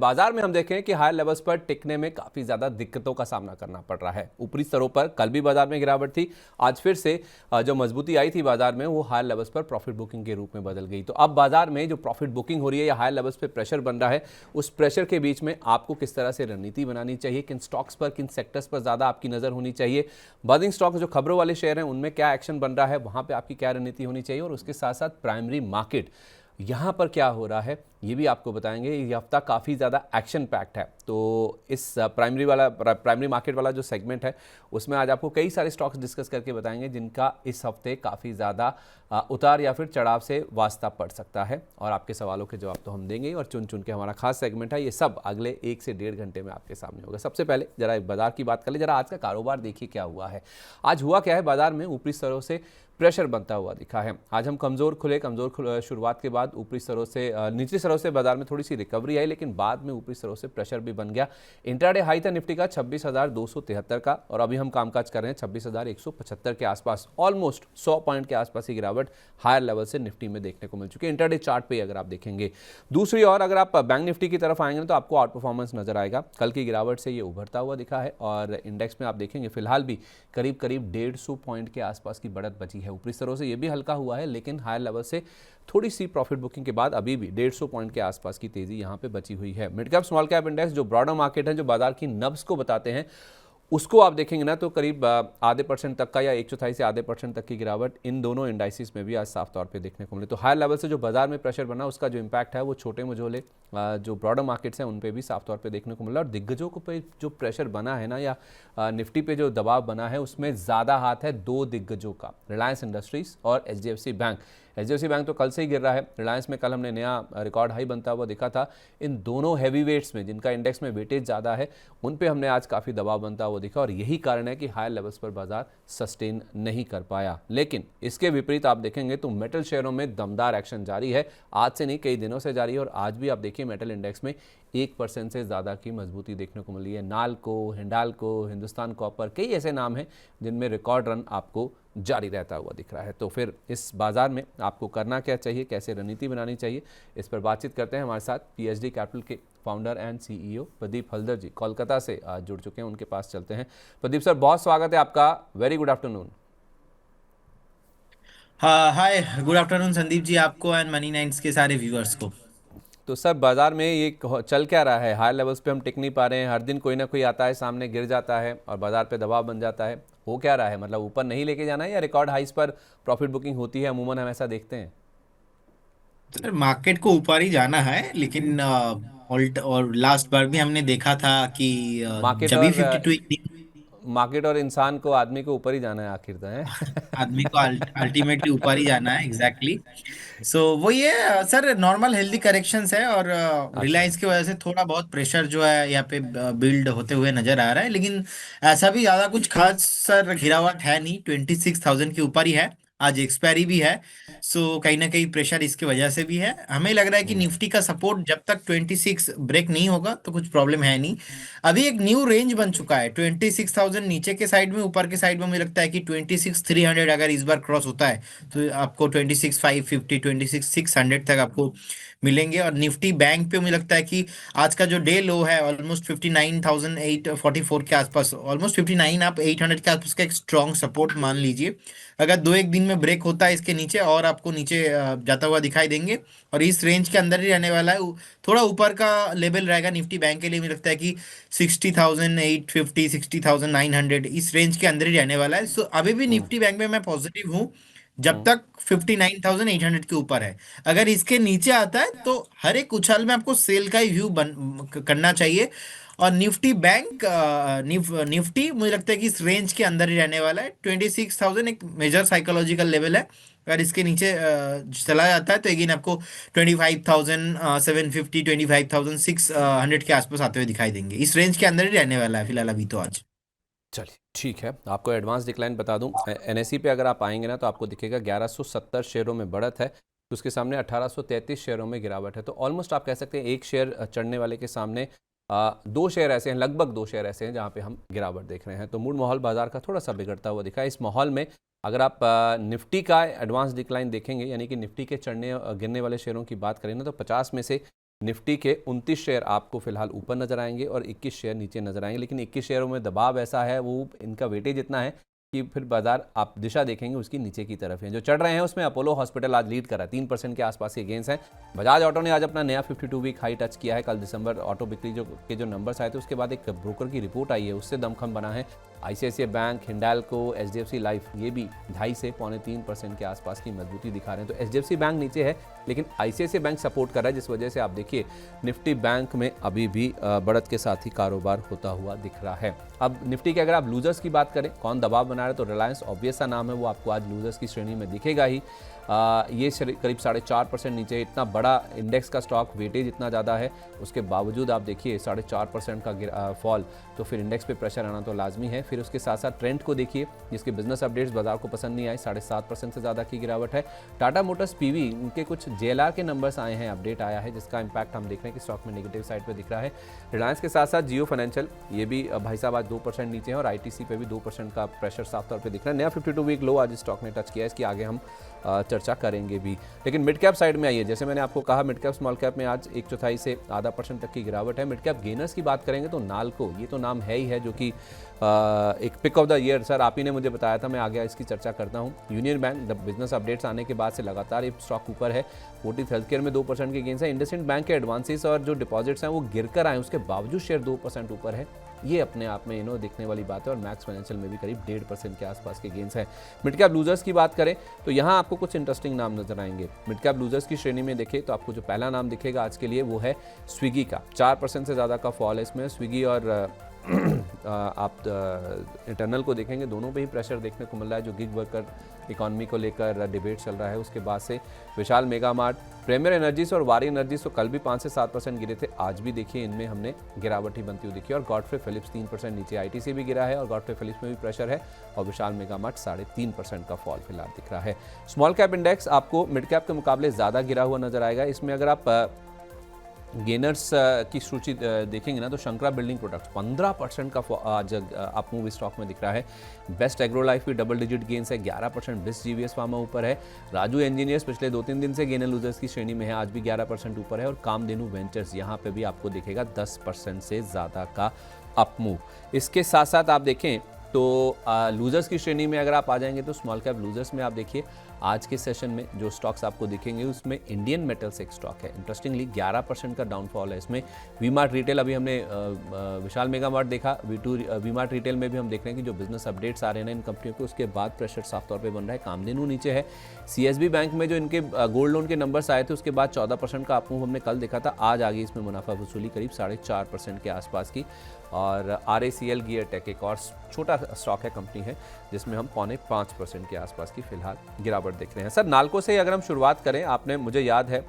बाजार में हम देखें कि हायर लेवल्स पर टिकने में काफी ज्यादा दिक्कतों का सामना करना पड़ रहा है। ऊपरी स्तरों पर कल भी बाजार में गिरावट थी, आज फिर से जो मजबूती आई थी बाजार में वो हायर लेवल्स पर प्रॉफिट बुकिंग के रूप में बदल गई। तो अब बाजार में जो प्रॉफिट बुकिंग हो रही है या हायर लेवल्स पे प्रेशर बन रहा है, उस प्रेशर के बीच में आपको किस तरह से रणनीति बनानी चाहिए, किन स्टॉक्स पर, किन सेक्टर्स पर ज्यादा आपकी नजर होनी चाहिए, बर्निंग स्टॉक जो खबरों वाले शेयर हैं उनमें क्या एक्शन बन रहा है, वहां पर आपकी क्या रणनीति होनी चाहिए, और उसके साथ साथ प्राइमरी मार्केट यहाँ पर क्या हो रहा है ये भी आपको बताएंगे। ये हफ्ता काफ़ी ज़्यादा एक्शन पैक्ड है, तो इस प्राइमरी मार्केट वाला जो सेगमेंट है उसमें आज आपको कई सारे स्टॉक्स डिस्कस करके बताएंगे जिनका इस हफ्ते काफ़ी ज़्यादा उतार या फिर चढ़ाव से वास्ता पड़ सकता है, और आपके सवालों के जवाब तो हम देंगे और चुन चुन के हमारा खास सेगमेंट है, ये सब अगले 1 से 1.5 घंटे में आपके सामने होगा। सबसे पहले जरा एक बाजार की बात कर ले, जरा आज का कारोबार देखिए क्या हुआ है। आज हुआ क्या है, बाजार में ऊपरी स्तरों से प्रेशर बनता हुआ दिखा है। आज हम कमज़ोर शुरुआत के बाद ऊपरी स्तरों से निचली स्तरों से बाजार में थोड़ी सी रिकवरी आई, लेकिन बाद में ऊपरी स्तरों से प्रेशर भी बन गया। इंट्राडे हाई था निफ्टी का 26,273 का, और अभी हम कामकाज कर रहे हैं 26,175 के आसपास। ऑलमोस्ट 100 पॉइंट के आसपास की गिरावट हायर लेवल से निफ्टी में देखने को मिल चुकी है इंट्राडे चार्ट पे अगर आप देखेंगे। दूसरी ओर अगर आप बैंक निफ्टी की तरफ आएंगे तो आपको आउट परफॉर्मेंस नजर आएगा। कल की गिरावट से ये उभरता हुआ दिखा है, और इंडेक्स में आप देखेंगे फिलहाल भी करीब 150 पॉइंट के आसपास की बढ़त बची है। ऊपरी स्तरों से ये भी हल्का हुआ है, लेकिन हायर लेवल से थोड़ी सी प्रॉफिट बुकिंग के बाद अभी भी 150 पॉइंट के आसपास की तेजी यहां पे बची हुई है। Mid cap small cap index जो ब्रॉडर मार्केट है, जो बाजार की नब्ज को बताते हैं, उसको आप देखेंगे ना तो करीब आधे % तक का या 1/4 से आधे % तक की गिरावट इन दोनों इंडाइसिस में भी आज साफ तौर पे देखने को मिले। तो हायर लेवल से जो बाजार में प्रेशर बना उसका जो इम्पैक्ट है वो छोटे मझोले जो ब्रॉडर मार्केट्स हैं उन पे भी साफ तौर पे देखने को मिला। और दिग्गजों को पे जो प्रेशर बना है ना, या निफ्टी पे जो दबाव बना है, उसमें ज़्यादा हाथ है 2 दिग्गजों का, रिलायंस इंडस्ट्रीज और HDFC बैंक। HDFC बैंक तो कल से ही गिर रहा है, रिलायंस में कल हमने नया रिकॉर्ड हाई बनता हुआ देखा था। इन दोनों हैवी वेट्स में जिनका इंडेक्स में वेटेज ज़्यादा है उन पे हमने आज काफ़ी दबाव बनता हुआ दिखा, और यही कारण है कि हायर लेवल्स पर बाजार सस्टेन नहीं कर पाया। लेकिन इसके विपरीत आप देखेंगे तो मेटल शेयरों में दमदार एक्शन जारी है, आज से नहीं कई दिनों से जारी है, और आज भी आप देखिए मेटल इंडेक्स में 1% से ज़्यादा की मजबूती देखने को मिली है। नालको, हिंडाल्को, हिंदुस्तान कॉपर, कई ऐसे नाम हैं जिनमें रिकॉर्ड रन आपको जारी रहता हुआ दिख रहा है। तो फिर इस बाजार में आपको करना क्या चाहिए, कैसे रणनीति बनानी चाहिए, इस पर बातचीत करते हैं। हमारे साथ PSD कैपिटल के founder and CEO Pradeep Haldar ji Kolkata से आज जुड़ चुके हैं, उनके पास चलते हैं। प्रदीप सर, बहुत स्वागत है आपका, वेरी गुड आफ्टरनून। हाँ, हाय, गुड आफ्टरनून संदीप जी, आपको एंड मनी नाइन्स के सारे व्यूअर्स को। तो सर बाजार में ये चल क्या रहा है, हायर लेवल्स पे हम टिक नहीं पा रहे हैं, हर दिन कोई ना कोई आता है सामने गिर जाता है और बाजार पे दबाव बन जाता है, हो क्या रहा है? मतलब ऊपर नहीं लेके जाना है या रिकॉर्ड हाइस पर प्रॉफिट बुकिंग होती है, अमूमन हम ऐसा देखते हैं। सर, मार्केट को ऊपर ही जाना है, लेकिन ऑल्ट और लास्ट बार भी हमने देखा था कि मार्केट जब भी और 52 मार्केट और इंसान को, आदमी को ऊपर ही जाना है आखिर तो है। आदमी को अल्टीमेटली ऊपर ही जाना है, एग्जैक्टली सो वो ये सर नॉर्मल हेल्दी करेक्शंस है, और अच्छा। रिलायंस की वजह से थोड़ा बहुत प्रेशर जो है यहाँ पे बिल्ड होते हुए नजर आ रहा है, लेकिन ऐसा भी ज्यादा कुछ खास सर गिरावट है नहीं, 26,000 के ऊपर ही है। आज एक्सपायरी भी है, सो कहीं ना कहीं प्रेशर इसकी वजह से भी है। हमें लग रहा है कि हम्म। निफ्टी का सपोर्ट जब तक 26 ब्रेक नहीं होगा तो कुछ प्रॉब्लम है नहीं। अभी एक न्यू रेंज बन चुका है 26,000 नीचे के साइड में, ऊपर के साइड में मुझे लगता है कि 26,300 अगर इस बार क्रॉस होता है तो आपको 26,550 26,600 तक आपको मिलेंगे। और निफ्टी बैंक पे मुझे लगता है कि आज का जो डे लो है ऑलमोस्ट 59,844 के आसपास, ऑलमोस्ट 59 आप 800 के आसपास का एक स्ट्रॉन्ग सपोर्ट मान लीजिए। अगर 2 एक दिन में ब्रेक होता है इसके नीचे, और आपको नीचे जाता हुआ दिखाई देंगे, और इस रेंज के अंदर ही रहने वाला है। थोड़ा ऊपर का लेवल रहेगा निफ्टी बैंक के लिए, मुझे लगता है कि 60,850 60,900 इस रेंज के अंदर ही रहने वाला है। सो अभी भी हम्म। निफ्टी बैंक में मैं पॉजिटिव हूँ जब हम्म। तक 59,800 के ऊपर है। अगर इसके नीचे आता है तो हर एक उछाल में आपको सेल का ही व्यू करना चाहिए। और निफ्टी बैंक निफ्टी मुझे लगता है कि इस रेंज के अंदर ही रहने वाला है। 26,000 एक मेजर साइकोलॉजिकल लेवल है। अगर इसके नीचे चला जाता है तो अगेन आपको 25,750 25,600 के आसपास आते हुए दिखाई देंगे। इस रेंज के अंदर ही रहने वाला है फिलहाल अभी तो आज। चलिए ठीक है, आपको एडवांस डिक्लाइन बता दूं, NSE पे अगर आप आएंगे ना तो आपको दिखेगा 1170 शेयरों में बढ़त है, तो उसके सामने 1833 शेयरों में गिरावट है। तो ऑलमोस्ट आप कह सकते हैं एक शेयर चढ़ने वाले के सामने 2 शेयर ऐसे हैं, लगभग 2 शेयर ऐसे हैं जहां पे हम गिरावट देख रहे हैं। तो मूड माहौल बाजार का थोड़ा सा बिगड़ता हुआ दिखा है। इस माहौल में अगर आप निफ्टी का एडवांस डिक्लाइन देखेंगे, यानी कि निफ्टी के चढ़ने गिरने वाले शेयरों की बात करें ना, तो 50 में से निफ्टी के 29 शेयर आपको फिलहाल ऊपर नजर आएंगे और 21 शेयर नीचे नजर आएंगे, लेकिन 21 शेयरों में दबाव ऐसा है, वो इनका वेटेज इतना है कि फिर बाजार आप दिशा देखेंगे उसकी नीचे की तरफ है। जो चढ़ रहे हैं उसमें अपोलो हॉस्पिटल आज लीड कर रहा है, 3% के आसपास के गेंस हैं। बजाज ऑटो ने आज अपना नया 52 वीक हाई टच किया है। कल दिसंबर ऑटो बिक्री जो नंबर्स आए थे उसके बाद एक ब्रोकर की रिपोर्ट आई है, उससे दमखम बना है। ICICI bank, Hindalco, HDFC life ये भी 2.5 से 2.25% के आसपास की मजबूती दिखा रहे हैं। तो एचडीएफसी बैंक नीचे है लेकिन आईसीआईसीआई बैंक सपोर्ट कर रहा है, जिस वजह से आप देखिए निफ्टी बैंक में अभी भी बढ़त के साथ ही कारोबार होता हुआ दिख रहा है। अब निफ्टी के अगर आप लूजर्स की बात करें, कौन दबाव बना रहा है, तो रिलायंस ऑब्वियस सा नाम है, वो आपको आज लूजर्स की श्रेणी में दिखेगा ही। ये करीब 4.5% नीचे, इतना बड़ा इंडेक्स का स्टॉक, वेटेज इतना ज़्यादा है, उसके बावजूद आप देखिए 4.5% का फॉल, तो फिर इंडेक्स पे प्रेशर आना तो लाजमी है। फिर उसके साथ साथ ट्रेंड को देखिए, जिसके बिजनेस अपडेट्स बाजार को पसंद नहीं आए, 7.5% से ज़्यादा की गिरावट है। टाटा मोटर्स पीवी, उनके कुछ जेएलआर के नंबर्स आए हैं, अपडेट आया है, जिसका इंपैक्ट हम देख रहे हैं कि स्टॉक में नेगेटिव साइड पर दिख रहा है। रिलायंस के साथ साथ जियो फाइनेंशियल, ये भी भाई साहब आज 2% नीचे है और आईटीसी पे भी 2% का प्रेशर साफ तौर पे दिख रहा है। नया 52 वीक लो आज स्टॉक ने टच किया है, इसकी आगे हम चर्चा करेंगे भी। लेकिन मिड कैप साइड में आइए, जैसे मैंने आपको कहा मिड कैप स्मॉल कैप में आज 1/4 से ½ % तक की गिरावट है। मिड कैप गेनर्स की बात करेंगे तो नालको, ये तो नाम है ही है, जो कि एक pick of the year, sir आप ही ने मुझे बताया था, मैं आगे इसकी चर्चा करता हूँ। यूनियन बैंक, बिजनेस अपडेट्स आने के बाद से लगातार ये स्टॉक ऊपर है। फोर्टिस हेल्थकेयर में 2% के गेंस है। इंडसइंड बैंक के एडवांसेस और जो डिपॉजिट्स हैं वो गिर कर आए, उसके बावजूद शेयर 2% ऊपर है। ये अपने आप में देखने वाली बात है। और मैक्स फाइनेंशियल में भी करीब 1.5% के आसपास के गेंस हैं। मिड कैप लूजर्स की बात करें तो यहाँ आपको कुछ इंटरेस्टिंग नाम नजर आएंगे। मिड कैप लूजर्स की श्रेणी में देखें तो आपको जो पहला नाम दिखेगा आज के लिए वो है स्विगी का। 4% से ज़्यादा का फॉल है इसमें। स्विगी और आप इंटरनल को देखेंगे, दोनों पे ही प्रेशर देखने को मिल रहा है। जो गिग वर्कर इकॉनमी को लेकर डिबेट चल रहा है, उसके बाद से विशाल मेगा मार्ट, प्रीमियर एनर्जीज और वारी एनर्जीज तो कल भी 5 से 7% गिरे थे, आज भी देखिए इनमें हमने गिरावट ही बनती हुई दिखी। और गॉडफ्रे फिलिप्स 3% नीचे, आईटीसी भी गिरा है और गॉडफ्रे फिलिप्स में भी प्रेशर है। और विशाल मेगा मार्ट 3.5% का फॉल फिलहाल दिख रहा है। स्मॉल कैप इंडेक्स आपको मिड कैप के मुकाबले ज़्यादा गिरा हुआ नजर आएगा। इसमें अगर आप गेनर्स की सूची देखेंगे ना तो शंकरा बिल्डिंग प्रोडक्ट्स 15% का आज अप मूव स्टॉक में दिख रहा है। बेस्ट एग्रो लाइफ की डबल डिजिट गेंस है 11%। बिस जीवीएस फार्मा ऊपर है। राजू इंजीनियर्स पिछले 2-3 दिन से गेनर लूजर्स की श्रेणी में है, आज भी 11% ऊपर है। और कामधेनु वेंचर्स यहाँ पे भी आपको दिखेगा 10% से ज़्यादा का अप मूव। इसके साथ साथ आप देखें तो लूजर्स की श्रेणी में अगर आप आ जाएंगे तो स्मॉल कैप लूजर्स में आप देखिए आज के सेशन में जो स्टॉक्स आपको दिखेंगे उसमें इंडियन मेटल्स एक स्टॉक है। इंटरेस्टिंगली 11% का डाउनफॉल है इसमें। वी मार्ट रिटेल, अभी हमने विशाल मेगा मार्ट देखा, वी मार्ट रिटेल में भी हम देख रहे हैं कि जो बिजनेस अपडेट्स आ रहे हैं ना इन कंपनियों के, उसके बाद प्रेशर साफ तौर पे बन रहा है। कामधेनु नीचे है। सीएसबी बैंक में जो इनके गोल्ड लोन के नंबर्स आए थे उसके बाद 14% का अप मूव हमने कल देखा था, आज आ गई इसमें मुनाफा वसूली करीब 4.5% के आसपास की। और RACL गियर टेक एक और छोटा स्टॉक है, कंपनी है, जिसमें हम 4.5% के आसपास की फिलहाल गिरावट देख रहे हैं। सर नालको से अगर हम शुरुआत करें, आपने मुझे याद है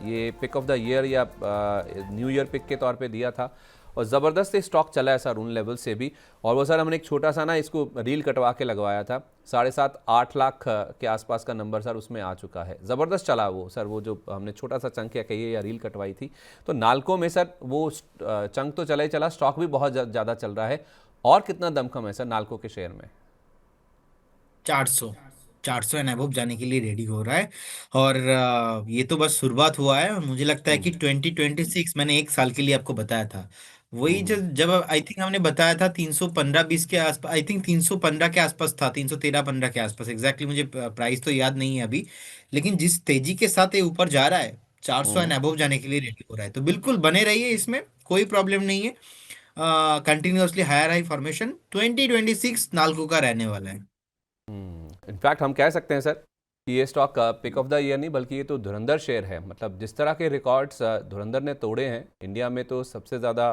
ये पिक ऑफ द ईयर या न्यू ईयर पिक के तौर पे दिया था और ज़बरदस्त स्टॉक चला है सर उन लेवल से भी। और वो सर हमने एक छोटा सा ना इसको रील कटवा के लगवाया था, 7.5-8 लाख के आसपास का नंबर सर उसमें आ चुका है। ज़बरदस्त चला वो सर, वो जो हमने छोटा सा चंक या कहिए या रील कटवाई थी। तो नालको में सर वो चंक तो चला ही चला, स्टॉक भी बहुत ज़्यादा चल रहा है। और कितना दमखम है सर नालको के शेयर में? 400 एंड अबव जाने के लिए रेडी हो रहा है। और ये तो बस शुरुआत हुआ है। और मुझे लगता है कि 2026, मैंने 1 साल के लिए आपको बताया था, वही जब जब आई थिंक हमने बताया था 315-20 के आसपास, आई थिंक 315 के आसपास था, 313-15 के आसपास एग्जैक्टली, मुझे प्राइस तो याद नहीं है अभी। लेकिन जिस तेजी के साथ ये ऊपर जा रहा है, 400 एंड अबव जाने के लिए रेडी हो रहा है, तो बिल्कुल बने रहिए, इसमें कोई प्रॉब्लम नहीं है। Continuously higher high formation 2026 Nalco का रहने वाला है। इनफैक्ट हम कह सकते हैं सर कि ये stock pick of the year नहीं बल्कि ये तो धुरंधर शेयर है। मतलब जिस तरह के रिकॉर्ड्स धुरंधर ने तोड़े हैं, इंडिया में तो सबसे ज़्यादा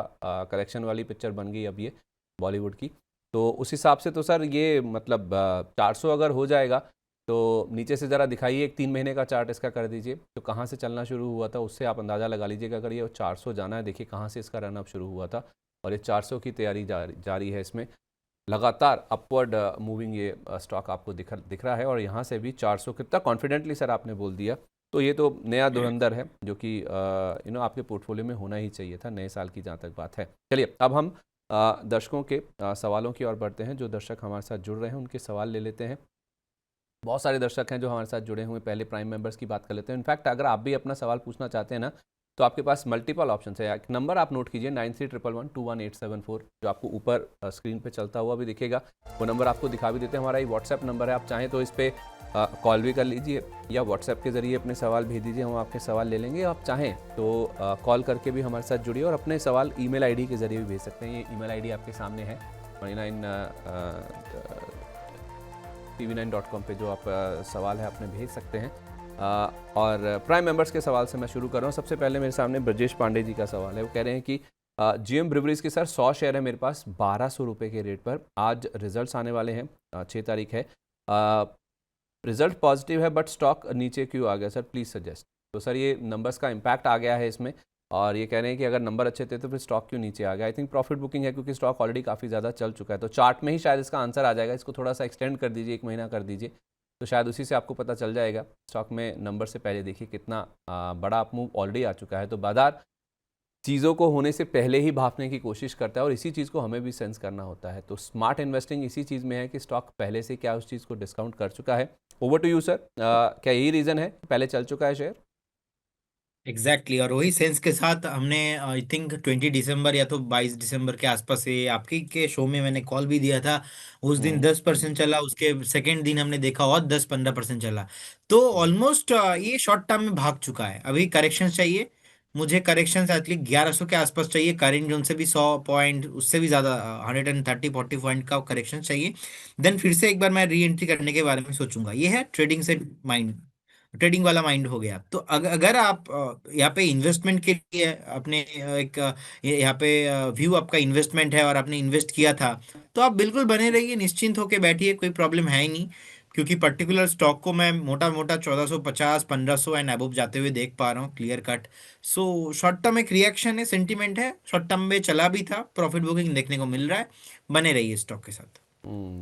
कलेक्शन वाली पिक्चर बन गई अब ये बॉलीवुड की। तो उस हिसाब से तो सर ये मतलब 400 अगर हो जाएगा तो नीचे से ज़रा दिखाइए, एक 3 महीने का चार्ट इसका कर दीजिए, तो कहाँ से चलना शुरू हुआ था उससे आप अंदाज़ा लगा लीजिएगा। अगर ये 400 जाना है, देखिए कहाँ से इसका रन अप शुरू हुआ था और ये 400 की तैयारी जारी है। इसमें लगातार अपवर्ड मूविंग ये स्टॉक आपको दिख रहा है। और यहाँ से भी 400 कितना कॉन्फिडेंटली सर आपने बोल दिया, तो ये तो नया धुरंधर है जो कि आपके पोर्टफोलियो में होना ही चाहिए था नए साल की जहाँ तक बात है। चलिए अब हम दर्शकों के सवालों की ओर बढ़ते हैं। जो दर्शक हमारे साथ जुड़ रहे हैं उनके सवाल ले लेते हैं। बहुत सारे दर्शक हैं जो हमारे साथ जुड़े हुए, पहले प्राइम मेंबर्स की बात कर लेते हैं। इनफैक्ट अगर आप भी अपना सवाल पूछना चाहते हैं ना तो आपके पास मल्टीपल ऑप्शन है। एक नंबर आप नोट कीजिए 9311121874, जो आपको ऊपर स्क्रीन पे चलता हुआ भी दिखेगा। वो नंबर आपको दिखा भी देते हैं, हमारा ये व्हाट्सएप नंबर है। आप चाहें तो इस पर कॉल भी कर लीजिए या व्हाट्सएप के ज़रिए अपने सवाल भेज दीजिए, हम आपके सवाल ले लेंगे। आप चाहें तो कॉल करके भी हमारे साथ जुड़िए और अपने सवाल ईमेल आईडी के ज़रिए भी भेज सकते हैं। ये ईमेल आईडी आपके सामने है, 29tv9.com पे जो आप सवाल है अपने भेज सकते हैं। और प्राइम मेंबर्स के सवाल से मैं शुरू कर रहा हूँ। सबसे पहले मेरे सामने ब्रजेश पांडे जी का सवाल है। वो कह रहे हैं कि जीएम ब्रिवरीज के सर 100 शेयर है मेरे पास 1200 रुपये के रेट पर। आज रिजल्ट्स आने वाले हैं, 6 तारीख है। रिजल्ट पॉजिटिव है बट स्टॉक नीचे क्यों आ गया सर, प्लीज़ सजेस्ट। तो सर ये नंबर्स का इम्पैक्ट आ गया है इसमें, और ये कह रहे हैं कि अगर नंबर अच्छे थे तो फिर स्टॉक क्यों नीचे आ गया। आई थिंक प्रॉफिट बुकिंग है, क्योंकि स्टॉक ऑलरेडी काफ़ी ज़्यादा चल चुका है। तो चार्ट में ही शायद इसका आंसर आ जाएगा। इसको थोड़ा सा एक्सटेंड कर दीजिए, 1 महीना कर दीजिए, तो शायद उसी से आपको पता चल जाएगा। स्टॉक में नंबर से पहले देखिए कितना बड़ा अप मूव ऑलरेडी आ चुका है। तो बाजार चीज़ों को होने से पहले ही भापने की कोशिश करता है, और इसी चीज़ को हमें भी सेंस करना होता है। तो स्मार्ट इन्वेस्टिंग इसी चीज़ में है कि स्टॉक पहले से क्या उस चीज़ को डिस्काउंट कर चुका है। ओवर टू यू सर, क्या यही रीज़न है कि पहले चल चुका है शेयर? एग्जैक्टली और वही सेंस के साथ हमने आई थिंक 20 दिसंबर या तो 22 दिसंबर के आसपास से आपकी के शो में मैंने कॉल भी दिया था। उस दिन हम्म 10% चला, उसके सेकेंड दिन हमने देखा और 10-15% चला। तो हम्म ऑलमोस्ट ये शॉर्ट टर्म में भाग चुका है। अभी करेक्शन चाहिए मुझे, करेक्शन एटलीस्ट 1100 के आसपास चाहिए। करेंट जोन से भी 100 पॉइंट, उससे भी ज्यादा 130-140 पॉइंट का करेक्शन चाहिए। देन फिर से एक बार मैं री एंट्री करने के बारे में सोचूंगा। ये है ट्रेडिंग से माइंड, ट्रेडिंग वाला माइंड हो गया। तो अगर आप यहाँ पे इन्वेस्टमेंट के लिए अपने एक यहाँ पे व्यू आपका इन्वेस्टमेंट है और आपने इन्वेस्ट किया था, तो आप बिल्कुल बने रहिए, निश्चिंत होके बैठिए, कोई प्रॉब्लम है ही नहीं। क्योंकि पर्टिकुलर स्टॉक को मैं मोटा मोटा 1450 1500 एंड अबव जाते हुए देख पा रहा हूँ, clear cut. So short term एक रिएक्शन है, सेंटीमेंट है, शॉर्ट टर्म में चला भी था, प्रॉफिट बुकिंग देखने को मिल रहा है। बने रहिए स्टॉक के साथ।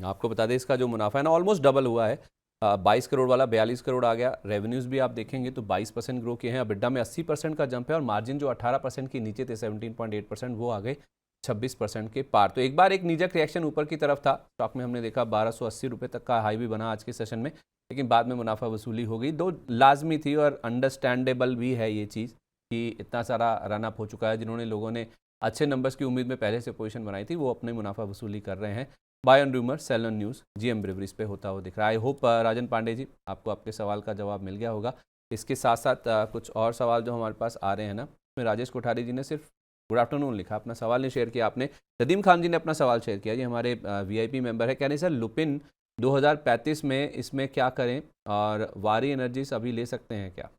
आपको बता दें इसका जो मुनाफा है ना ऑलमोस्ट डबल हुआ है। 22 करोड़ वाला 42 करोड़ आ गया। रेवेन्यूज़ भी आप देखेंगे तो 22% ग्रो किए हैं। अबिड्डा में 80% का जंप है, और मार्जिन जो 18% के नीचे थे 17.8%, वो आ गए 26% के पार। तो एक बार एक नीजक रिएक्शन ऊपर की तरफ था स्टॉक में, हमने देखा 1280 रुपये तक का हाई भी बना आज के सेशन में, लेकिन बाद में मुनाफा वसूली हो गई। दो लाजमी थी और अंडरस्टैंडेबल भी है ये चीज़ कि इतना सारा रन अप हो चुका है। जिन्होंने लोगों ने अच्छे नंबर्स की उम्मीद में पहले से पोजीशन बनाई थी, वो अपने मुनाफा वसूली कर रहे हैं। Buy on rumour sell on news GM breweries पे होता हुआ दिख रहा है। आई होप राजन पांडे जी आपको आपके सवाल का जवाब मिल गया होगा। इसके साथ साथ कुछ और सवाल जो हमारे पास आ रहे हैं ना, उसमें राजेश कोठारी जी ने सिर्फ गुड आफ्टरनून लिखा, अपना सवाल नहीं शेयर किया आपने। नदीम खान जी ने अपना सवाल शेयर किया जी, हमारे वीआईपी मेंबर है। कह रहे सर लुपिन 2035 में इसमें क्या करें, और वारी एनर्जीज अभी ले सकते हैं क्या?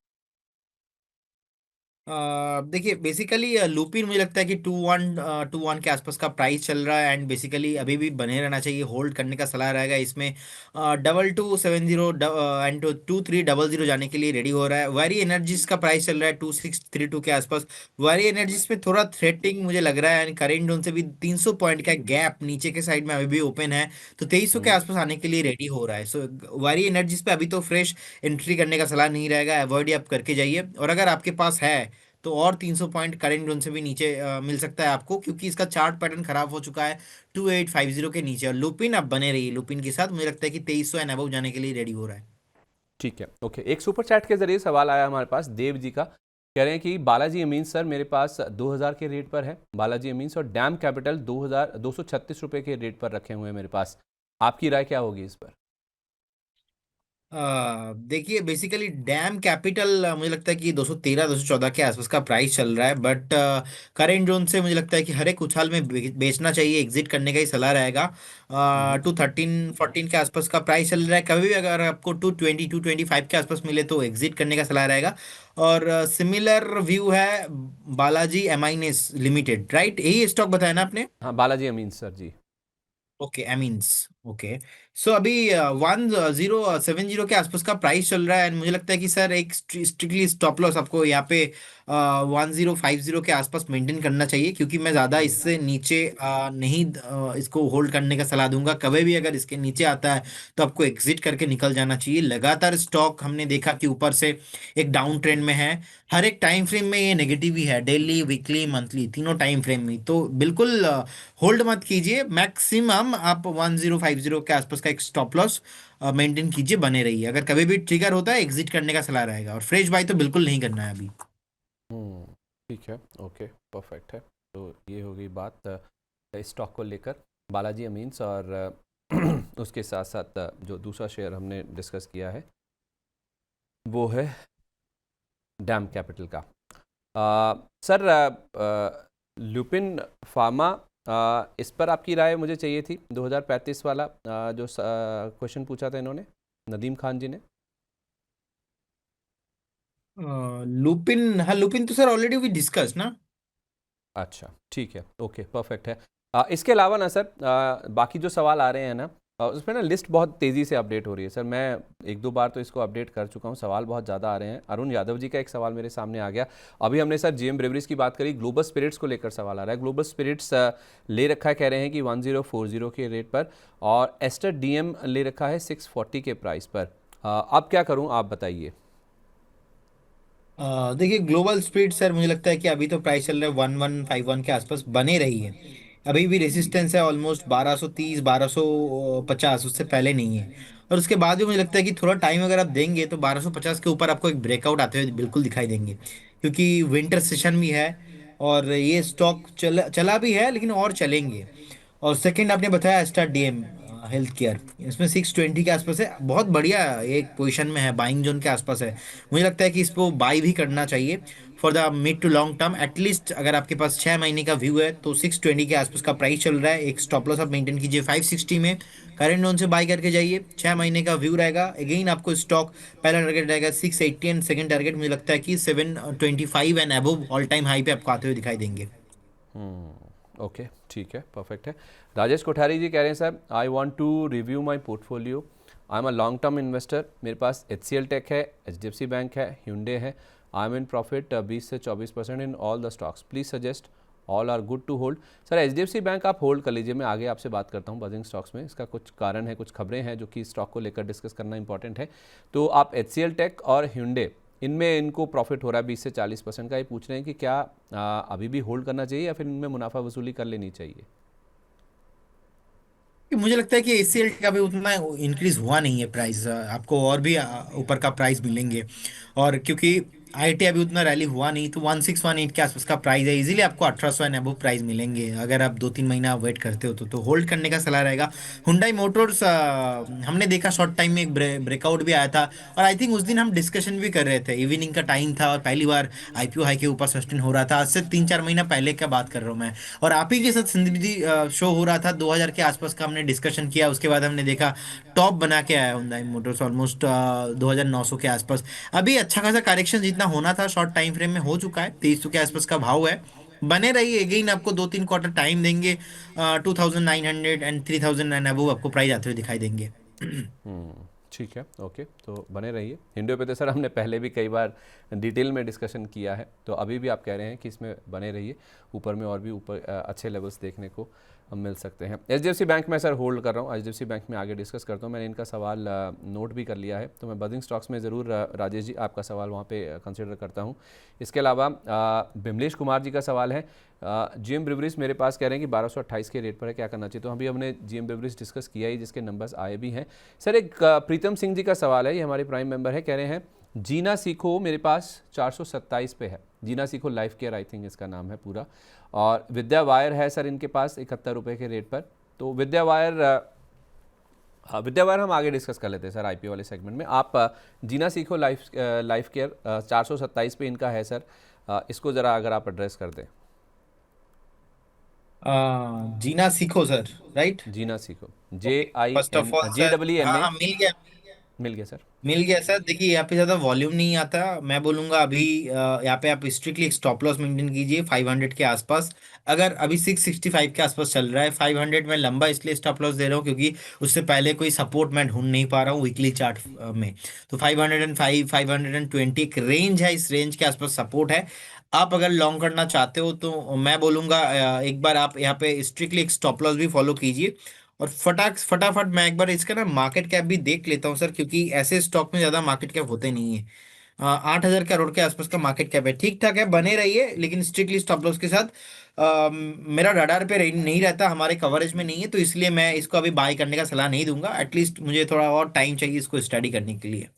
देखिए बेसिकली लूपिन मुझे लगता है कि 2-1 के आसपास का प्राइस चल रहा है, एंड बेसिकली अभी भी बने रहना चाहिए, होल्ड करने का सलाह रहेगा इसमें। 2270 एंड 2300 जाने के लिए रेडी हो रहा है। वारी एनर्जीज का प्राइस चल रहा है 2632 के आसपास। वारी एनर्जीज में थोड़ा थ्रेटिंग मुझे लग रहा है, एंड करेंट जोन से भी 300 पॉइंट का गैप नीचे के साइड में अभी भी ओपन है। तो 2300 के हम्म आसपास आने के लिए रेडी हो रहा है। सो वारी एनर्जीज पे अभी तो फ्रेश एंट्री करने का सलाह नहीं रहेगा, अवॉइड ही आप करके जाइए। और अगर आपके पास है तो और 300 पॉइंट करेंट जोन से भी नीचे मिल सकता है आपको, क्योंकि इसका चार्ट पैटर्न खराब हो चुका है 2850 के नीचे। और लुपिन आप बने रहिए लुपिन के साथ, मुझे लगता है कि 2300 एंड अबव जाने के लिए रेडी हो रहा है। ठीक है, ओके। एक सुपर चैट के जरिए सवाल आया हमारे पास देव जी का। कह रहे हैं कि बालाजी अमीन्स सर मेरे पास 2000 के रेट पर है बालाजी अमीन्स, और डैम कैपिटल 2236 रुपये के रेट पर रखे हुए हैं मेरे पास। आपकी राय क्या होगी इस पर? देखिए बेसिकली डैम कैपिटल मुझे लगता है कि 213-214 के आसपास का प्राइस चल रहा है, बट करेंट जोन से मुझे लगता है कि हर एक उछाल में बेचना चाहिए, एग्जिट करने का ही सलाह रहेगा। हम्म 213-14 के आसपास का प्राइस चल रहा है। कभी भी अगर आपको 220-225 के आसपास मिले तो एग्जिट करने का सलाह रहेगा। और सिमिलर व्यू है बालाजी एमाइनेस लिमिटेड, राइट? यही स्टॉक बताया ना आपने? हाँ, Balaji amines sir ji. Okay amines. Okay. So अभी 1070 के आसपास का प्राइस चल रहा है, एंड मुझे लगता है कि सर एक स्ट्रिक्टली स्टॉप लॉस आपको यहाँ पे 1050 के आसपास मेंटेन करना चाहिए, क्योंकि मैं ज़्यादा हम्म इससे नीचे नहीं इसको होल्ड करने का सलाह दूंगा। कभी भी अगर इसके नीचे आता है तो आपको एग्जिट करके निकल जाना चाहिए। लगातार स्टॉक हमने देखा कि ऊपर से एक डाउन ट्रेंड में है। हर एक टाइम फ्रेम में ये नेगेटिव ही है, डेली वीकली मंथली तीनों टाइम फ्रेम में। तो बिल्कुल होल्ड मत कीजिए, मैक्सिमम आप 1050 के आसपास का एक स्टॉप लॉस मेंटेन कीजिए, बने रहिए। अगर कभी भी ट्रिगर होता है एग्जिट करने का सलाह रहेगा, और फ्रेश बाय तो बिल्कुल नहीं करना है अभी। हम्म ठीक है, ओके, परफेक्ट है। तो ये हो गई बात इस स्टॉक को लेकर, बालाजी अमीन्स, और उसके साथ साथ जो दूसरा शेयर हमने डिस्कस किया है वो है डैम कैपिटल का। सर, लुपिन फार्मा, इस पर आपकी राय मुझे चाहिए थी। 2035 वाला जो क्वेश्चन पूछा था इन्होंने, नदीम खान जी ने। लुपिन, हाँ लुपिन तो सर ऑलरेडी वी डिस्कस ना। अच्छा, ठीक है, ओके, परफेक्ट है। इसके अलावा ना सर, बाकी जो सवाल आ रहे हैं ना, उसमें ना लिस्ट बहुत तेज़ी से अपडेट हो रही है सर। मैं एक दो बार तो इसको अपडेट कर चुका हूँ, सवाल बहुत ज़्यादा आ रहे हैं। अरुण यादव जी का एक सवाल मेरे सामने आ गया। अभी हमने सर जीएम ब्रेवरीज की बात करी, ग्लोबल स्पिरिट्स को लेकर सवाल आ रहा है। ग्लोबल स्पिरिट्स ले रखा है, कह रहे हैं कि 1040 के रेट पर, और एस्टर डीएम ले रखा है 640 के प्राइस पर। अब क्या करूँ, आप बताइए। देखिए ग्लोबल स्पीड सर, मुझे लगता है कि अभी तो प्राइस चल रहा है 1151 के आसपास बने रही है। अभी भी रेजिस्टेंस है ऑलमोस्ट 1230 1250, उससे पहले नहीं है। और उसके बाद भी मुझे लगता है कि थोड़ा टाइम अगर आप देंगे तो 1250 के ऊपर आपको एक ब्रेकआउट आते हुए बिल्कुल दिखाई देंगे, क्योंकि विंटर सेशन भी है और ये स्टॉक चला भी है, लेकिन और चलेंगे। और सेकंड आपने बताया स्टार डीएम हेल्थ केयर, इसमें 620 के आसपास है, बहुत बढ़िया एक पोजीशन में है, बाइंग जोन के आसपास है। मुझे लगता है कि इसको बाई भी करना चाहिए for the mid to long term. At least अगर आपके पास 6 महीने का व्यू है तो 620 के आसपास का प्राइस चल रहा है। एक स्टॉप लॉस आप मेंटेन कीजिए 560 में, करंट जोन से बाई करके जाइए। 6 महीने का व्यू रहेगा। अगेन आपको स्टॉक पहला टारगेट रहेगा 680 एंड सेकंड टारगेट मुझे लगता है कि 725 and above all time high पे आपको आते हुए दिखाई देंगे। ओके, ठीक है, परफेक्ट है। राजेश कोठारी जी कह रहे हैं sir, I want to review my portfolio. I am a long term investor. मेरे पास HCL टेक है, HDFC बैंक है, Hyundai है। आई एम इन प्रॉफिट 20 से 24% in all the stocks. Please suggest, all are good to hold. Sir, HDFC bank आप hold कर लीजिए, मैं आगे आपसे बात करता हूँ बजिंग स्टॉक्स में। इसका कुछ कारण है, कुछ खबरें हैं जो कि स्टॉक को लेकर डिस्कस करना इंपॉर्टेंट है। तो आप HCL टेक और Hyundai, इनमें इनको प्रॉफिट हो रहा है 20 से 40% का। ये पूछ रहे हैं कि क्या अभी भी होल्ड करना चाहिए या फिर इनमें मुनाफा वसूली कर लेनी चाहिए। कि मुझे लगता है कि एसीएल का भी उतना इंक्रीज हुआ नहीं है प्राइस, आपको और भी ऊपर का प्राइस मिलेंगे। और क्योंकि आईटी अभी उतना रैली हुआ नहीं, तो 1618 के आसपास का प्राइस है, इजीली आपको 1800 एंड अबव प्राइस मिलेंगे अगर आप 2-3 महीना वेट करते हो तो होल्ड करने का सलाह रहेगा। हुंडई मोटर्स हमने देखा शॉर्ट टाइम में एक ब्रेकआउट भी आया था, और आई थिंक उस दिन हम डिस्कशन भी कर रहे थे, इवनिंग का टाइम था और पहली बार आईपीओ हाई के ऊपर सस्टेन हो रहा था। आज से 3-4 महीना पहले का बात कर रहा हूँ मैं। और आप ही के साथ संदीप शो हो रहा था 2000 के आसपास का, हमने डिस्कशन किया, उसके बाद हमने देखा टॉप बना के आया हुंडई मोटर्स ऑलमोस्ट 2900 के आसपास। अभी अच्छा खासा करेक्शन जितना होना था शॉर्ट टाइम फ्रेम में हो चुका है, 2300 के आसपास का भाव है। बने रहिए, अगेन आपको 2-3 क्वार्टर टाइम देंगे, 2900 एंड 3000 एंड अबव आपको प्राइस आते हुए दिखाई देंगे। ठीक है, ओके, तो बने रहिए। हिंडो पे तो सर हमने पहले भी कई बार डिटेल में डिस्कशन किया है, तो अभी भी आप कह रहे हैं कि इसमें बने रहिए। ऊपर में और भी ऊपर अच्छे लेवल्स देखने को मिल सकते हैं। HDFC बैंक में सर होल्ड कर रहा हूँ, HDFC बैंक में आगे डिस्कस करता हूँ। मैंने इनका सवाल नोट भी कर लिया है, तो मैं बजिंग स्टॉक्स में ज़रूर राजेश जी आपका सवाल वहाँ पे कंसिडर करता हूँ। इसके अलावा बिमलेश कुमार जी का सवाल है, जीएम ब्रिवरीज मेरे पास कह रहे हैं कि 1228 के रेट पर है, क्या करना चाहिए। तो अभी हमने जीएम ब्रिवरीज डिस्कस किया ही, जिसके नंबर्स आए भी हैं। सर, एक प्रीतम सिंह जी का सवाल है, ये हमारे प्राइम मेंबर है, कह रहे हैं जीना सीखो मेरे पास 427 पे है। जीना सीखो लाइफ केयर, आई थिंक इसका नाम है पूरा। और विद्या वायर है सर इनके पास 71 रुपये के रेट पर। तो विद्या वायर, हाँ, विद्या वायर हम आगे डिस्कस कर लेते हैं सर आईपीओ वाले सेगमेंट में। आप जीना सीखो लाइफ केयर 427 पे इनका है सर। इसको ज़रा अगर आप एड्रेस कर दें। जीना सीखो सर, राइट। जीना सीखो, J okay, I first of an all J sir, W N हाँ ए हाँ मिल गया। मिल गया सर। मिल गया सर। देखिए यहाँ पे ज्यादा वॉल्यूम नहीं आता, मैं बोलूंगा अभी यहाँ पे आप स्ट्रिक्टली एक स्टॉप लॉस मेंटेन कीजिए 500 के आसपास। अगर अभी 665 के आसपास चल रहा है, 500 में लंबा इसलिए स्टॉप लॉस दे रहा हूँ क्योंकि उससे पहले कोई सपोर्ट मैं ढूंढ नहीं पा रहा हूँ वीकली चार्ट में। तो 505 520 एक रेंज है, इस रेंज के आसपास सपोर्ट है। आप अगर लॉन्ग करना चाहते हो तो मैं बोलूंगा एक बार आप यहाँ पे स्ट्रिक्टली एक स्टॉप लॉस भी फॉलो कीजिए। और फटाफट मैं एक बार इसका ना मार्केट कैप भी देख लेता हूँ सर, क्योंकि ऐसे स्टॉक में ज्यादा मार्केट कैप होते नहीं है। 8,000 करोड़ के आसपास का मार्केट कैप है, ठीक ठाक है, बने रहिए लेकिन स्ट्रिक्टली स्टॉप लॉस के साथ। मेरा रडार पे नहीं रहता, हमारे कवरेज में नहीं है, तो इसलिए मैं इसको अभी बाय करने का सलाह नहीं दूंगा। एटलीस्ट मुझे थोड़ा और टाइम चाहिए इसको स्टडी करने के लिए।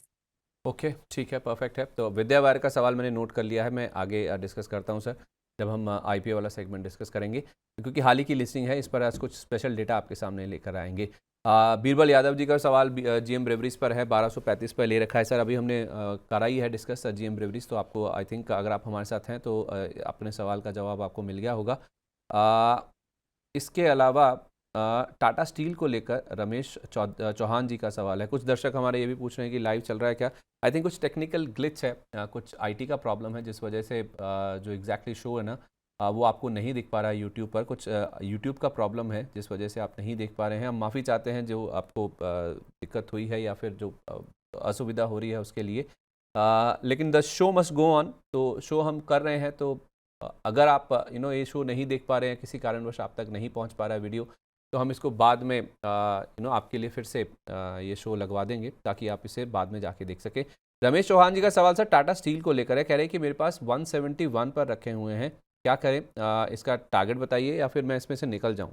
ओके, ठीक है, परफेक्ट है। तो विद्या वायर का सवाल मैंने नोट कर लिया है, मैं आगे डिस्कस करता हूँ सर, जब हम आईपीओ वाला सेगमेंट डिस्कस करेंगे, क्योंकि हाल ही की लिस्टिंग है, इस पर आज कुछ स्पेशल डेटा आपके सामने लेकर आएंगे। बीरबल यादव जी का सवाल जीएम ब्रेवरीज पर है, 1235 पर ले रखा है सर। अभी हमने करा ही है डिस्कस जीएम ब्रेवरीज, तो आपको आई थिंक अगर आप हमारे साथ हैं तो अपने सवाल का जवाब आपको मिल गया होगा। इसके अलावा टाटा स्टील को लेकर रमेश चौहान जी का सवाल है। कुछ दर्शक हमारे ये भी पूछ रहे हैं कि लाइव चल रहा है क्या। आई थिंक कुछ टेक्निकल ग्लिच है, कुछ आईटी का प्रॉब्लम है, जिस वजह से जो एग्जैक्टली शो है ना, वो आपको नहीं दिख पा रहा है यूट्यूब पर। कुछ यूट्यूब का प्रॉब्लम है जिस वजह से आप नहीं देख पा रहे हैं। हम माफ़ी चाहते हैं जो आपको दिक्कत हुई है या फिर जो असुविधा हो रही है उसके लिए। लेकिन the show must go on, तो शो हम कर रहे हैं। तो अगर आप ये शो नहीं देख पा रहे हैं, किसी कारणवश आप तक नहीं पहुंच पा रहा है वीडियो, तो हम इसको बाद में आपके लिए फिर से ये शो लगवा देंगे, ताकि आप इसे बाद में जाके देख सकें। रमेश चौहान जी का सवाल सर टाटा स्टील को लेकर है। कह रहे हैं कि मेरे पास 171 पर रखे हुए हैं, क्या करें? इसका टारगेट बताइए या फिर मैं इसमें से निकल जाऊं।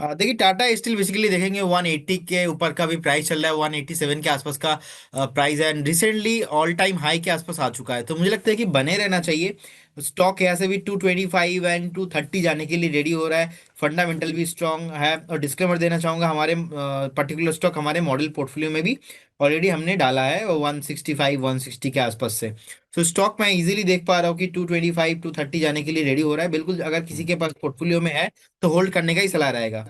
देखिए टाटा स्टील बेसिकली देखेंगे 180 के ऊपर का भी प्राइस चल रहा है, 187 के आसपास का प्राइस है, and recently all time high के आसपास आ चुका है। तो मुझे लगता है कि बने रहना चाहिए। स्टॉक यहाँ से भी 225 एंड 230 जाने के लिए रेडी हो रहा है। फंडामेंटल भी स्ट्रांग है। और डिस्क्लेमर देना चाहूंगा, हमारे पर्टिकुलर स्टॉक हमारे मॉडल पोर्टफोलियो में भी ऑलरेडी हमने डाला है 165 160 के आसपास से। तो स्टॉक मैं इजीली देख पा रहा हूँ कि 225 230 जाने के लिए रेडी हो रहा है। बिल्कुल अगर किसी के पास पोर्टफोलियो में है तो होल्ड करने का ही सलाह रहेगा।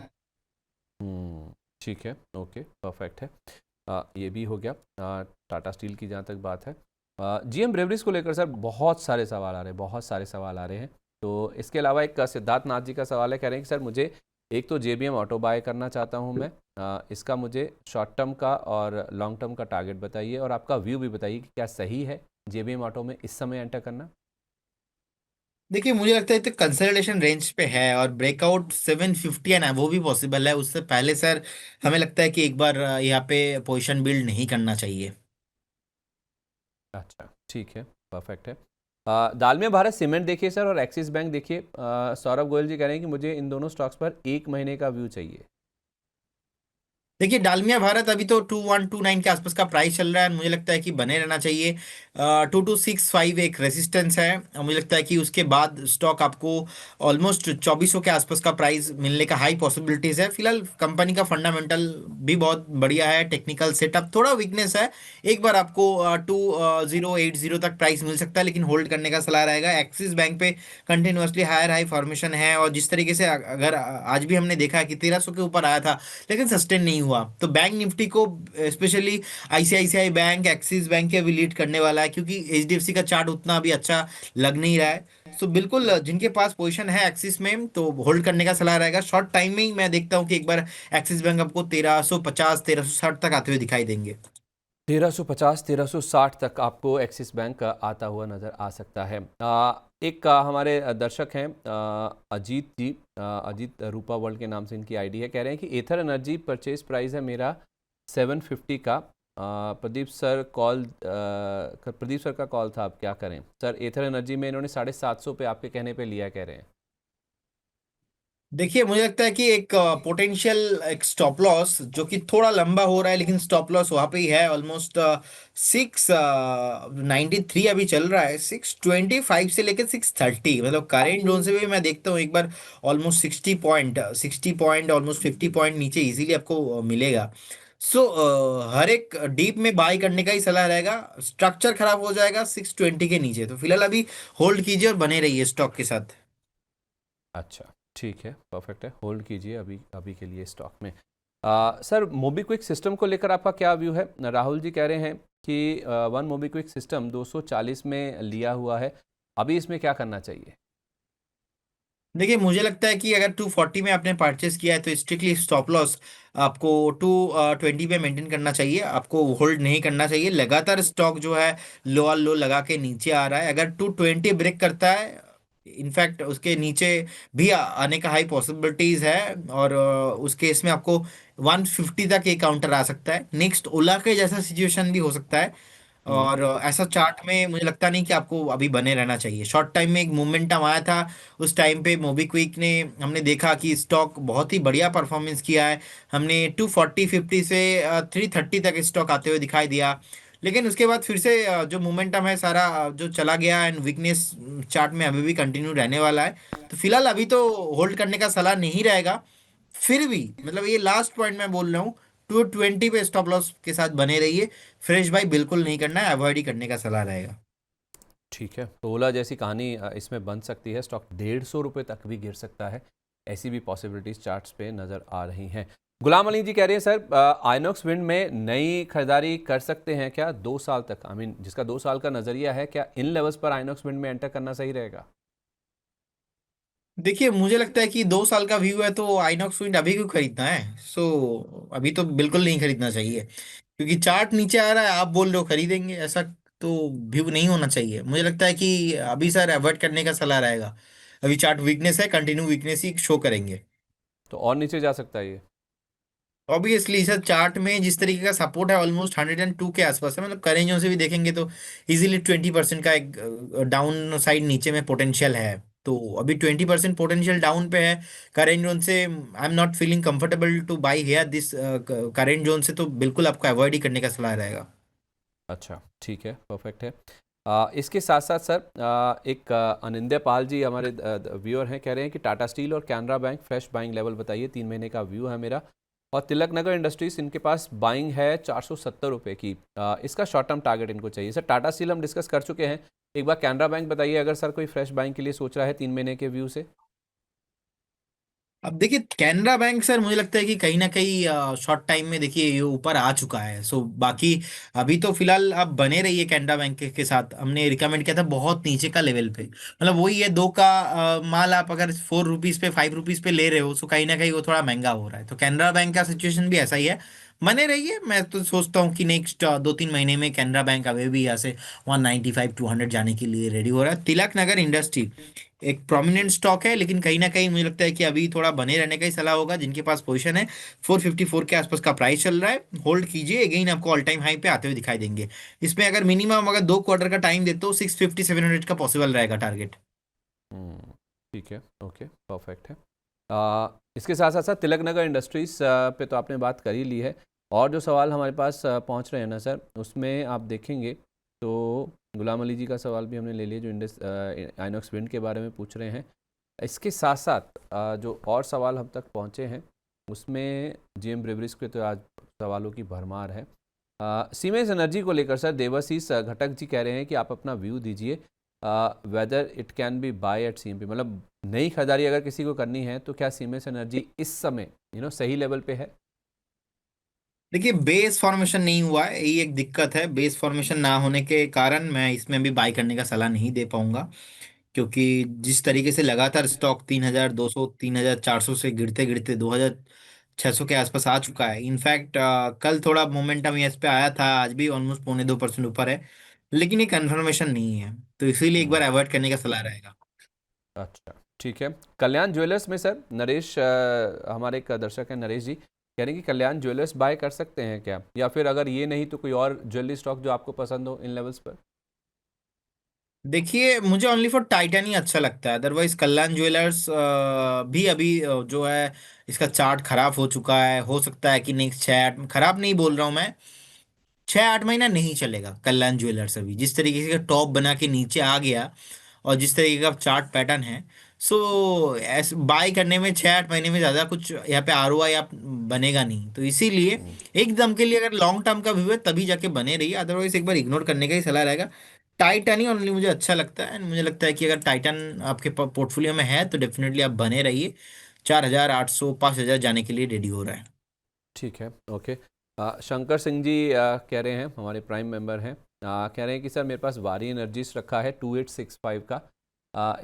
हम्म, ठीक है, ओके, परफेक्ट है। ये भी हो गया टाटा स्टील की जहाँ तक बात है। जीएम ब्रेवरीज को लेकर सर बहुत सारे सवाल आ रहे हैं, बहुत सारे सवाल आ रहे हैं। तो इसके अलावा एक सिद्धार्थ नाथ जी का सवाल है, कह रहे हैं कि सर मुझे एक तो जेबीएम ऑटो बाय करना चाहता हूँ मैं, इसका मुझे शॉर्ट टर्म का और लॉन्ग टर्म का टारगेट बताइए, और आपका व्यू भी बताइए कि क्या सही है जेबीएम ऑटो में इस समय एंटर करना। देखिए मुझे लगता है तो कंसोलिडेशन रेंज पे है, और ब्रेकआउट 750 है ना, वो भी पॉसिबल है। उससे पहले सर हमें लगता है कि एक बार यहाँ पे पोजीशन बिल्ड नहीं करना चाहिए। अच्छा, ठीक है, परफेक्ट है। दालमिया भारत सीमेंट देखिए सर, और एक्सिस बैंक देखिए। सौरभ गोयल जी कह रहे हैं कि मुझे इन दोनों स्टॉक्स पर एक महीने का व्यू चाहिए। देखिए डालमिया भारत अभी तो 2129 के आसपास का प्राइस चल रहा है, मुझे लगता है कि बने रहना चाहिए। 2265 एक रेजिस्टेंस है, और मुझे लगता है कि उसके बाद स्टॉक आपको ऑलमोस्ट 2400 के आसपास का प्राइस मिलने का हाई पॉसिबिलिटीज है। फिलहाल कंपनी का फंडामेंटल भी बहुत बढ़िया है, टेक्निकल सेटअप थोड़ा वीकनेस है। एक बार आपको 2080 तक प्राइस मिल सकता है, लेकिन होल्ड करने का सलाह रहेगा। एक्सिस बैंक पे कंटिन्यूअसली हायर हाई फॉर्मेशन है, और जिस तरीके से अगर आज भी हमने देखा कि 1300 के ऊपर आया था लेकिन सस्टेन नहीं हुआ, तो बैंक निफ्टी को specially ICICI bank axis bank के अभी लीड करने वाला है, क्योंकि एचडीएफसी का चार्ट उतना अभी अच्छा लग नहीं रहा है। तो बिल्कुल जिनके पास पोजीशन है एक्सिस में तो होल्ड करने का सलाह रहेगा। शॉर्ट टाइम में ही मैं देखता हूँ कि एक बार एक्सिस बैंक आपको 1350 1360 तक आते हुए दिखाई देंगे। 1350 1360 तक आपको एक्सिस बैंक आता हुआ नज़र आ सकता है। एक हमारे दर्शक हैं अजीत जी, अजीत रूपा वर्ल्ड के नाम से इनकी आईडी है। कह रहे हैं कि एथर एनर्जी परचेज प्राइस है मेरा 750 का। प्रदीप सर का कॉल था, आप क्या करें सर? एथर एनर्जी में इन्होंने 750 पे आपके कहने पे लिया, कह रहे हैं। देखिए मुझे लगता है कि एक पोटेंशियल एक स्टॉप लॉस जो कि थोड़ा लंबा हो रहा है, लेकिन स्टॉप लॉस वहां पे ही है। ऑलमोस्ट 693 अभी चल रहा है, 625 से लेकर 630, मतलब करेंट जोन से भी मैं देखता हूँ एक बार ऑलमोस्ट 60 पॉइंट ऑलमोस्ट 50 पॉइंट नीचे इजीली आपको मिलेगा। सो हर एक डीप में बाय करने का ही सलाह रहेगा। स्ट्रक्चर खराब हो जाएगा 620 के नीचे, तो फिलहाल अभी होल्ड कीजिए और बने रहिए स्टॉक के साथ। अच्छा, ठीक है, परफेक्ट है, होल्ड कीजिए अभी अभी के लिए स्टॉक में। सर मोबीक्विक सिस्टम को लेकर आपका क्या व्यू है? राहुल जी कह रहे हैं कि वन मोबीक्विक सिस्टम 240 में लिया हुआ है, अभी इसमें क्या करना चाहिए? देखिए मुझे लगता है कि अगर 240 में आपने परचेस किया है तो स्ट्रिक्टली स्टॉप लॉस आपको 220 पे मेंटेन करना चाहिए, आपको होल्ड नहीं करना चाहिए। लगातार स्टॉक जो है लो लो लगा के नीचे आ रहा है, अगर 220 ब्रेक करता है इनफैक्ट उसके नीचे भी आने का हाई पॉसिबिलिटीज है। और उस केस में आपको 150 तक एक काउंटर आ सकता है। नेक्स्ट ओला के जैसा सिचुएशन भी हो सकता है। हम्म। और ऐसा चार्ट में मुझे लगता नहीं कि आपको अभी बने रहना चाहिए। शॉर्ट टाइम में एक मोमेंटम आया था, उस टाइम पे मोबीक्विक ने, हमने देखा कि स्टॉक बहुत ही बढ़िया परफॉर्मेंस किया है। हमने 240-50 से 330 तक स्टॉक आते हुए दिखाई दिया। लेकिन उसके बाद फिर से जो मोमेंटम है सारा जो चला गया, एंड वीकनेस चार्ट में अभी भी कंटिन्यू रहने वाला है। तो फिलहाल अभी तो होल्ड करने का सलाह नहीं रहेगा। फिर भी मतलब ये लास्ट पॉइंट मैं बोल रहा हूँ, 220 पे स्टॉप लॉस के साथ बने रहिए। फ्रेश बाई बिल्कुल नहीं करना है, अवॉइड ही करने का सलाह रहेगा। ठीक है, तो ओला जैसी कहानी इसमें बन सकती है, स्टॉक 150 रुपये तक भी गिर सकता है, ऐसी भी पॉसिबिलिटीज चार्ट्स पे नज़र आ रही हैं। गुलाम अली जी कह रहे हैं सर आइनॉक्स विंड में नई खरीदारी कर सकते हैं क्या 2 साल तक, आई मीन जिसका 2 साल का नज़रिया है, क्या इन लेवल्स पर आइनॉक्स विंड में एंटर करना सही रहेगा? देखिए मुझे लगता है कि 2 साल का व्यू है तो आइनॉक्स विंड अभी क्यों खरीदना है। अभी तो बिल्कुल नहीं खरीदना चाहिए, क्योंकि चार्ट नीचे आ रहा है, आप बोल रहे हो खरीदेंगे, ऐसा तो व्यू नहीं होना चाहिए। मुझे लगता है कि अभी सर अवॉइड करने का सलाह रहेगा। अभी चार्ट वीकनेस है, कंटिन्यू वीकनेस ही शो करेंगे। तो और नीचे जा सकता है ये? ऑब्वियसली सर, चार्ट में जिस तरीके का सपोर्ट है ऑलमोस्ट 102 के आसपास है, मतलब करेंट जोन से भी देखेंगे तो इजीली 20% का एक डाउन साइड नीचे में पोटेंशियल है। तो अभी 20% पोटेंशियल डाउन पे है करेंट जोन से। I am not feeling comfortable to buy here this current zone से, तो बिल्कुल आपको अवॉइड ही करने का सलाह रहेगा। अच्छा, ठीक है, परफेक्ट है। इसके साथ साथ सर एक अनिंद्य पाल जी हमारे व्यूअर हैं, कह रहे हैं कि टाटा स्टील और Canara bank fresh buying level बताइए, 3 महीने का व्यू है मेरा। और तिलक नगर इंडस्ट्रीज इनके पास बाइंग है 470 रुपये की, इसका शॉर्ट टर्म टारगेट इनको चाहिए। सर टाटा स्टील हम डिस्कस कर चुके हैं, एक बार कैनरा बैंक बताइए अगर सर कोई फ्रेश बाइंग के लिए सोच रहा है 3 महीने के व्यू से। अब देखिए कैनरा बैंक सर, मुझे लगता है कि कहीं ना कहीं शॉर्ट टाइम में देखिए ये ऊपर आ चुका है। बाकी अभी तो फिलहाल आप बने रहिए कैनरा बैंक के साथ। हमने रिकमेंड किया था बहुत नीचे का लेवल पे, मतलब वही है दो का माल आप अगर 4 रुपीज पे 5 रुपीज पे ले रहे हो, तो कहीं ना कहीं वो थोड़ा महंगा हो रहा है। तो कैनरा बैंक का सिचुएशन भी ऐसा ही है, बने रहिए। मैं तो सोचता हूँ कि नेक्स्ट 2-3 महीने में कैनरा बैंक अभी भी यहाँ से 195-200 जाने के लिए रेडी हो रहा है। तिलक नगर इंडस्ट्री एक प्रोमिनेंट स्टॉक है, लेकिन कहीं ना कहीं मुझे लगता है कि अभी थोड़ा बने रहने का ही सलाह होगा। जिनके पास पोजीशन है, 454 के आसपास का प्राइस चल रहा है, होल्ड कीजिए। अगेन आपको ऑल टाइम हाई पे आते हुए दिखाई देंगे। इसमें अगर मिनिमम अगर 2 क्वार्टर का टाइम देते हो, 650-700 का पॉसिबल रहेगा टारगेट। हम्म, ठीक है, ओके, परफेक्ट है। इसके साथ साथ सर तिलक नगर इंडस्ट्रीज पे तो आपने बात कर ही ली है, और जो सवाल हमारे पास पहुंच रहे हैं ना सर, उसमें आप देखेंगे तो गुलाम अली जी का सवाल भी हमने ले लिया जो इंडस आइनॉक्स विंड के बारे में पूछ रहे हैं। इसके साथ साथ जो और सवाल हम तक पहुंचे हैं उसमें जीएम ब्रेवरीज के तो आज सवालों की भरमार है। सीमेंस एनर्जी को लेकर सर देवाशीष घटक जी कह रहे हैं कि आप अपना व्यू दीजिए, whether it can be buy at CMP, मतलब नई खरीदारी अगर किसी को करनी है तो क्या सीमेंस एनर्जी इस समय सही लेवल पे है? देखिए बेस फॉर्मेशन नहीं हुआ है, यही एक दिक्कत है। बेस फॉर्मेशन ना होने के कारण मैं इसमें भी बाय करने का सलाह नहीं दे पाऊंगा, क्योंकि जिस तरीके से लगातार स्टॉक 3200 3400 से गिरते गिरते 2600 के आसपास आ चुका है। इनफैक्ट कल थोड़ा मोमेंटम इस पे आया था, आज भी ऑलमोस्ट 0.25% ऊपर है, लेकिन ये कंफर्मेशन नहीं है। तो इसीलिए एक बार हम्म, अवॉइड करने का सलाह रहेगा। अच्छा, ठीक है। कल्याण ज्वेलर्स में सर नरेश हमारे एक दर्शक हैं नरेश जी, कह रहे हैं कि कल्याण ज्वेलर्स बाय कर सकते हैं क्या, या फिर अगर ये नहीं तो कोई और ज्वेलरी स्टॉक जो आपको पसंद हो इन लेवल्स पर? देखिए मुझे ओनली फॉर टाइटन ही अच्छा लगता है, अदरवाइज कल्याण ज्वेलर्स भी अभी जो है इसका चार्ट खराब हो चुका है। हो सकता है कि नेक्स्ट 6-8, खराब नहीं बोल रहा हूँ मैं, 6-8 महीना नहीं चलेगा कल्याण ज्वेलर्स। अभी जिस तरीके से टॉप बना के नीचे आ गया और जिस तरीके का चार्ट पैटर्न है, सो ऐसे बाय करने में 6-8 महीने में ज़्यादा कुछ यहाँ पे आरओआई आप बनेगा नहीं। तो इसीलिए एकदम के लिए अगर लॉन्ग टर्म का व्यू है तभी जाके बने रहिए, अदरवाइज एक बार इग्नोर करने का ही सलाह रहेगा। टाइटन ही ओनली मुझे अच्छा लगता है, and मुझे लगता है कि अगर टाइटन आपके पोर्टफोलियो में है तो डेफिनेटली आप बने रहिए। 4800 5000 जाने के लिए रेडी हो रहा है। ठीक है, ओके। शंकर सिंह जी कह रहे हैं, हमारे प्राइम मेंबर हैं, कह रहे हैं कि सर मेरे पास वारी एनर्जीज रखा है 2865 का,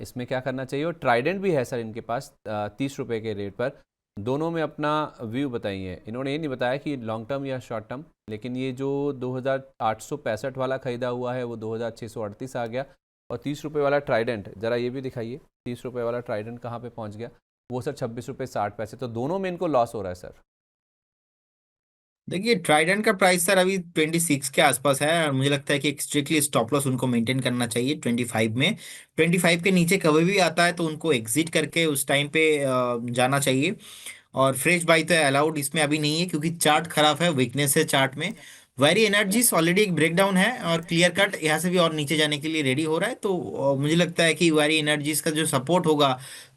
इसमें क्या करना चाहिए, और ट्राइडेंट भी है सर इनके पास 30 रुपये के रेट पर। दोनों में अपना व्यू बताइए। इन्होंने ये नहीं बताया कि लॉन्ग टर्म या शॉर्ट टर्म, लेकिन ये जो 2865 वाला ख़रीदा हुआ है वो 2638 आ गया, और 30 रुपये वाला ट्राइडेंट ज़रा ये भी दिखाइए, 30 रुपये वाला ट्राइडेंट कहाँ पे पहुँच गया, वो सर 26 रुपये 60 पैसे, तो दोनों में इनको लॉस हो रहा है सर। देखिए ट्राइडेंट का प्राइस सर अभी 26 के आसपास है, और मुझे लगता है कि एक स्ट्रिक्टली स्टॉप लॉस उनको मेंटेन करना चाहिए 25 में। 25 के नीचे कभी भी आता है तो उनको एग्जिट करके उस टाइम पे जाना चाहिए। और फ्रेश बाई तो अलाउड इसमें अभी नहीं है, क्योंकि चार्ट खराब है, वीकनेस है चार्ट में। वेरी एनर्जीज ऑलरेडी एक ब्रेकडाउन है, और क्लियर कट यहाँ से भी और नीचे जाने के लिए रेडी हो रहा है। तो मुझे लगता है कि वेरी एनर्जीज का जो सपोर्ट होगा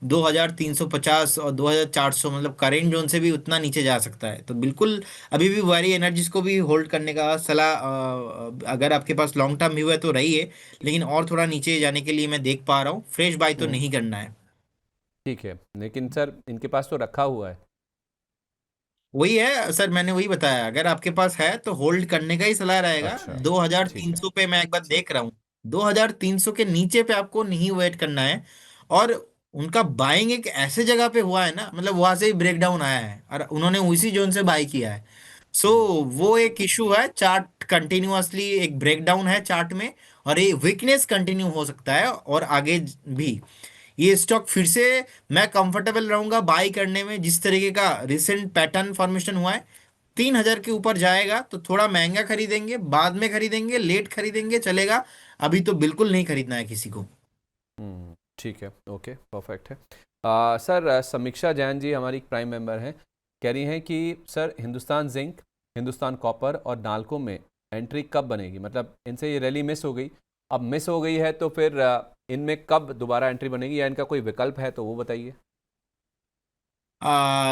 2350 और 2400, मतलब करेंट जोन से भी उतना नीचे जा सकता है। तो बिल्कुल अभी भी वेरी एनर्जीज को भी होल्ड करने का सलाह, अगर आपके पास लॉन्ग टर्म व्यू है तो रही है। लेकिन और थोड़ा नीचे जाने के लिए मैं देख पा रहा हूँ, फ्रेश बाय तो हम्म। नहीं करना है। ठीक है, लेकिन सर इनके पास तो रखा हुआ है। वही है सर, मैंने वही बताया, अगर आपके पास है तो होल्ड करने का ही सलाह रहेगा। अच्छा। ठीक है। 2300 पे मैं एक बार देख रहा हूँ, 2300 के नीचे पे आपको नहीं वेट करना है। और उनका बाइंग एक ऐसे जगह पे हुआ है ना, मतलब वहां से ही ब्रेकडाउन आया है और उन्होंने उसी जोन से बाई किया है। सो हम्म। वो एक इशू है, चार्ट कंटिन्यूअसली एक ब्रेकडाउन है चार्ट में। और ये वीकनेस कंटिन्यू हो सकता है और आगे भी। ये स्टॉक फिर से मैं कंफर्टेबल रहूंगा बाई करने में, जिस तरीके का रिसेंट पैटर्न फॉर्मेशन हुआ है। 3000 के ऊपर जाएगा तो थोड़ा महंगा खरीदेंगे, बाद में खरीदेंगे, लेट खरीदेंगे चलेगा। अभी तो बिल्कुल नहीं खरीदना है किसी को। ठीक है, ओके, परफेक्ट है। सर समीक्षा जैन जी हमारी एक प्राइम मेंबर हैं, कह रही हैं कि sir Hindustan zinc, Hindustan copper और नाल्को में एंट्री कब बनेगी? मतलब इनसे ये रैली मिस हो गई, अब मिस हो गई है तो फिर इनमें कब दोबारा एंट्री बनेगी, या इनका कोई विकल्प है तो वो बताइए।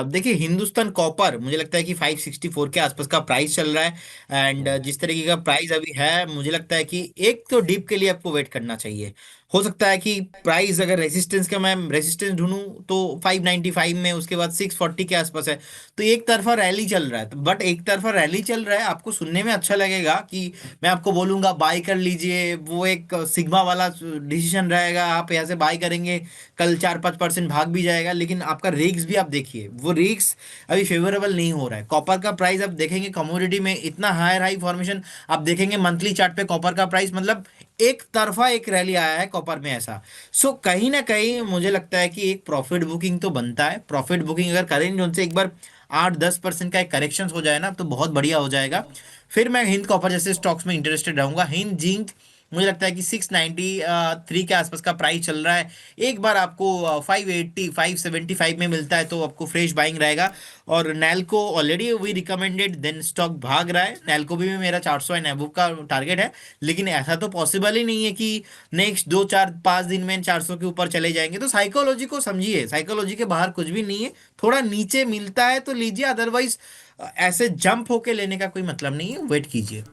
देखिए हिंदुस्तान कॉपर मुझे लगता है कि 564 के आसपास का प्राइस चल रहा है। एंड हम्म। जिस तरीके का प्राइस अभी है, मुझे लगता है कि एक तो डीप के लिए आपको वेट करना चाहिए। हो सकता है कि प्राइस अगर रेजिस्टेंस का मैं रेजिस्टेंस ढूंढूं तो 595 में, उसके बाद 640 के आसपास है। तो एक तरफा रैली चल रहा है, तो बट एक तरफा रैली चल रहा है आपको सुनने में अच्छा लगेगा कि मैं आपको बोलूंगा बाय कर लीजिए, वो एक सिग्मा वाला डिसीजन रहेगा, आप यहाँ से बाय करेंगे, कल 4-5% भाग भी जाएगा। लेकिन आपका रिस्क भी आप देखिए, वो रिस्क अभी फेवरेबल नहीं हो रहा है। कॉपर का प्राइस आप देखेंगे कमोडिटी में इतना हायर हाई फॉर्मेशन, आप देखेंगे मंथली चार्ट पे कॉपर का प्राइस, मतलब एक तरफा एक रैली आया है कॉपर में ऐसा। सो कहीं ना कहीं मुझे लगता है कि एक प्रॉफिट बुकिंग तो बनता है। प्रॉफिट बुकिंग अगर करेंगे उनसे एक बार 8-10% का एक करेक्शन हो जाए ना, तो बहुत बढ़िया हो जाएगा। फिर मैं हिंद कॉपर जैसे स्टॉक्स में इंटरेस्टेड रहूंगा। हिंद जिंक मुझे लगता है कि 693 के आसपास का प्राइस चल रहा है। एक बार आपको 580 575 में मिलता है तो आपको फ्रेश बाइंग रहेगा। और Nalco already we recommended, then stock भाग रहा है। नैल्को भी मेरा 400 एंड अबव का टारगेट है। लेकिन ऐसा तो पॉसिबल ही नहीं है कि नेक्स्ट 2-4-5 दिन में 400 के ऊपर चले जाएंगे। तो साइकोलॉजी को समझिए, साइकोलॉजी के बाहर कुछ भी नहीं है। थोड़ा नीचे मिलता है तो लीजिए, अदरवाइज ऐसे जंप होके लेने का कोई मतलब नहीं है, वेट कीजिए।